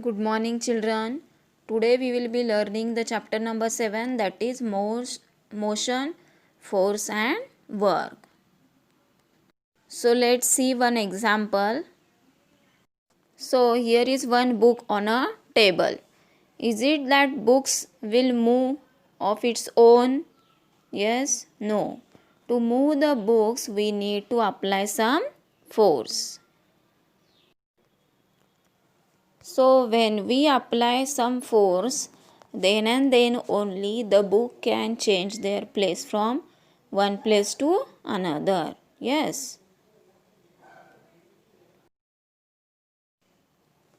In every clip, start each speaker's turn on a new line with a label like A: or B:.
A: Good morning, children. Today we will be learning the chapter number 7, that is motion, force and work. So let's see one example. So here is one book on a table. Is it that books will move of its own? Yes, no. To move the books we need to apply some force. So when we apply some force, then and then only the book can change their place from one place to another. Yes.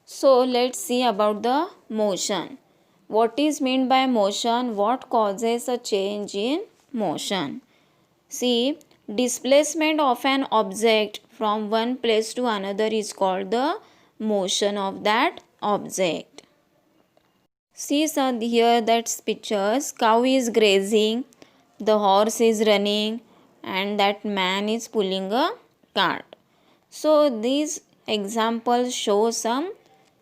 A: So let's see about the motion. What is meant by motion? What causes a change in motion? See, displacement of an object from one place to another is called the motion of that object. See sir, here that's pictures. Cow is grazing, the horse is running, and that man is pulling a cart. So these examples show some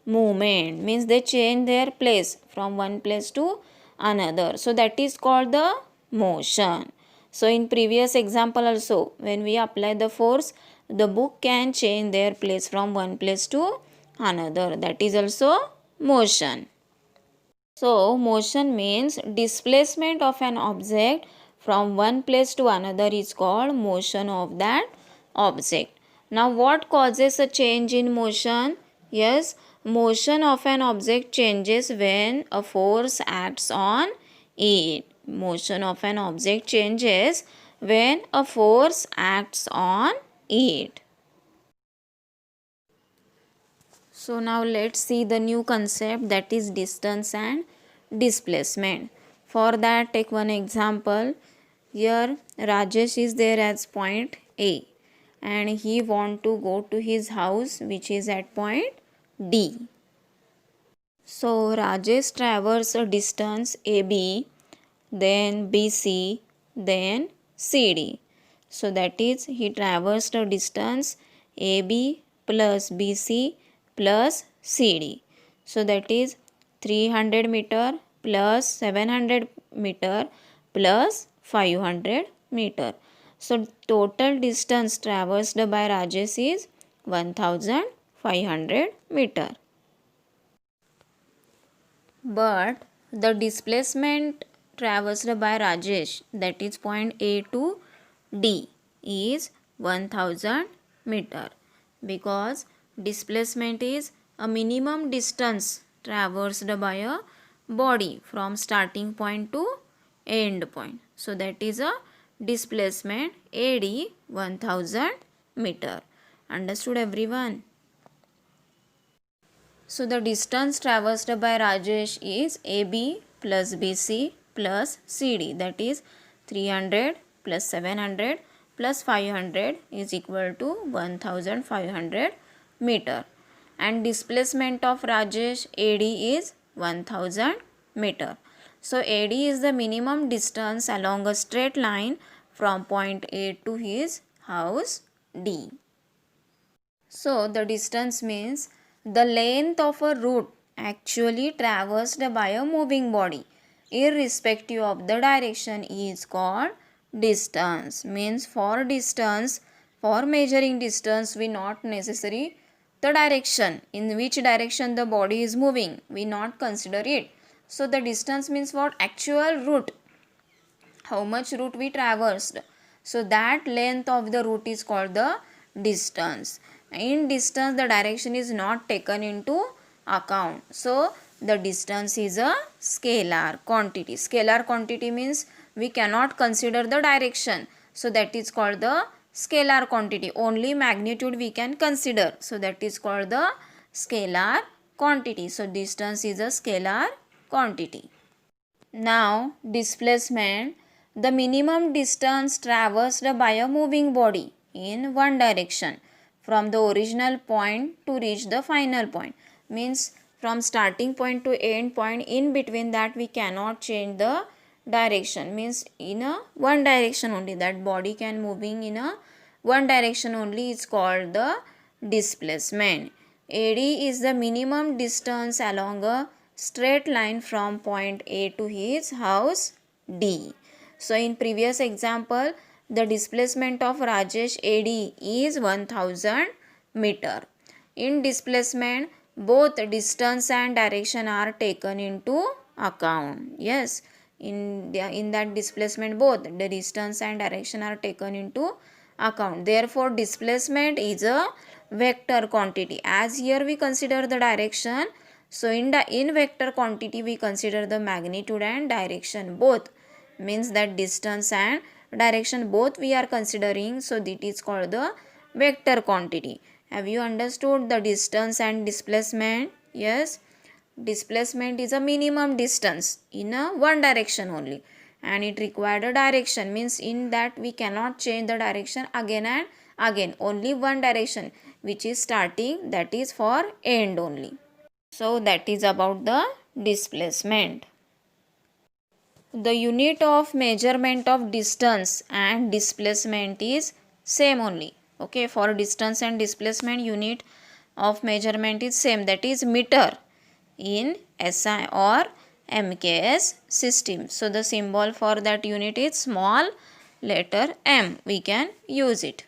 A: movement, means they change their place from one place to another. So that is called the motion. So in previous example also, when we apply the force, the book can change their place from one place to another. That is also motion. So, motion means displacement of an object from one place to another is called motion of that object. Now, what causes a change in motion? Yes, motion of an object changes when a force acts on it. Motion of an object changes when a force acts on it. So now let's see the new concept, that is distance and displacement. For that, take one example. Here Rajesh is there as point A and he want to go to his house which is at point D. So Rajesh traverses a distance AB, then BC, then CD. So that is he traversed a distance AB plus BC plus CD. So that is 300 meter plus 700 meter plus 500 meter. So total distance traversed by Rajesh is 1500 meter. But the displacement traversed by Rajesh, that is point A to D, is 1000 meter, because displacement is a minimum distance traversed by a body from starting point to end point. So that is a displacement AD 1000 meter. Understood everyone? So the distance traversed by Rajesh is AB plus BC plus CD, that is 300 plus 700 plus 500 is equal to 1500 meter, and displacement of Rajesh AD is 1000 meter. So AD is the minimum distance along a straight line from point A to his house D. So the distance means the length of a route actually traversed by a moving body irrespective of the direction is called distance. Means for distance, for measuring distance, we not necessary the direction in which direction the body is moving, we not consider it. So the distance means what? Actual route, how much route we traversed. So that length of the route is called the distance. In distance the direction is not taken into account. So the distance is a scalar quantity. Scalar quantity means we cannot consider the direction. So that is called the scalar quantity. Only magnitude we can consider. So that is called the scalar quantity. So distance is a scalar quantity. Now displacement, the minimum distance traversed by a moving body in one direction from the original point to reach the final point, means from starting point to end point, in between that we cannot change the direction, means in a one direction only, that body can moving in a one direction only is called the displacement. AD is the minimum distance along a straight line from point A to his house D. So in previous example, the displacement of Rajesh AD is 1000 meter. In displacement, both distance and direction are taken into account. Yes, in that displacement, both the distance and direction are taken into account. Therefore, displacement is a vector quantity. As here we consider the direction, so in vector quantity we consider the magnitude and direction both. Means that distance and direction both we are considering, so that is called the vector quantity. Have you understood the distance and displacement? Yes, displacement is a minimum distance in a one direction only, and it required a direction, means in that we cannot change the direction again and again, only one direction which is starting, that is for end only. So that is about the displacement. The unit of measurement of distance and displacement is same only. Okay, for distance and displacement, unit of measurement is same, that is meter in SI or MKS system. So the symbol for that unit is small letter m. We can use it.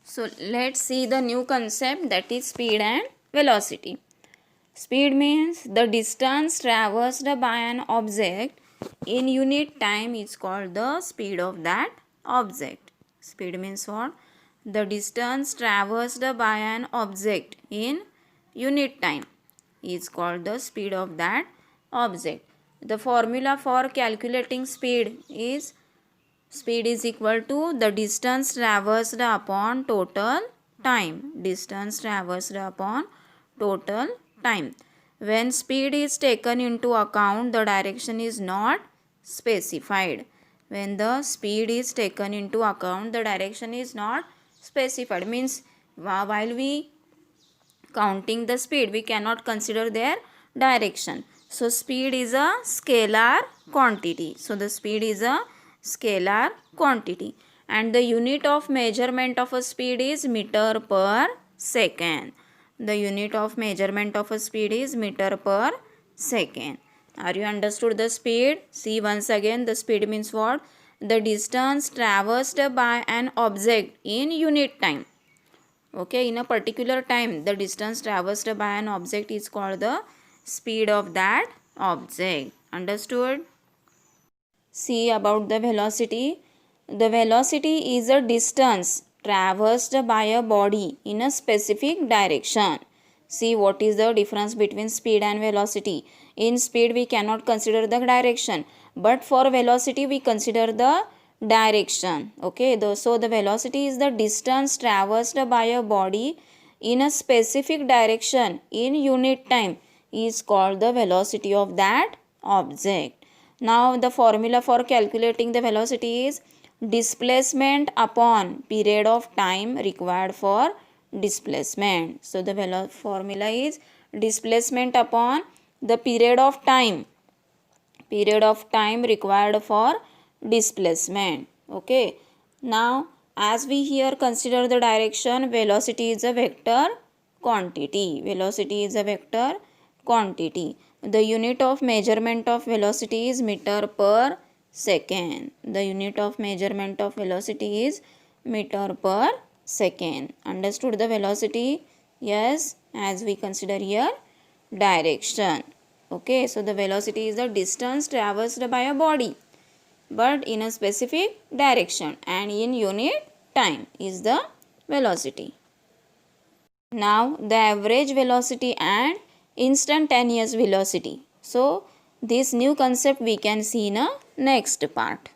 A: So let's see the new concept, that is speed and velocity. Speed means the distance traversed by an object in unit time is called the speed of that object. Speed means what? The distance traversed by an object in unit time is called the speed of that object. The formula for calculating speed is equal to the distance traversed upon total time. Distance traversed upon total time. When speed is taken into account, the direction is not specified. When the speed is taken into account, the direction is not specified. Means while we counting the speed, we cannot consider their direction. So speed is a scalar quantity. So the speed is a scalar quantity, and the unit of measurement of a speed is meter per second. The unit of measurement of a speed is meter per second. Are you understood the speed? See once again, the speed means what? The distance traversed by an object in unit time. Okay, in a particular time, the distance traversed by an object is called the speed of that object. Understood? See about the velocity. The velocity is a distance traversed by a body in a specific direction. See what is the difference between speed and velocity. In speed we cannot consider the direction, but for velocity we consider the direction. Okay, so the velocity is the distance traversed by a body in a specific direction in unit time is called the velocity of that object. Now the formula for calculating the velocity is displacement upon period of time required for displacement. So the formula is displacement upon the period of time required for displacement. Okay, now as we here consider the direction, velocity is a vector quantity. Velocity is a vector quantity. The unit of measurement of velocity is meter per second. The unit of measurement of velocity is meter per second. Understood the velocity? Yes, as we consider here direction. Okay, so the velocity is the distance traversed by a body, but in a specific direction and in unit time is the velocity. Now the average velocity and instantaneous velocity. So this new concept we can see in a next part.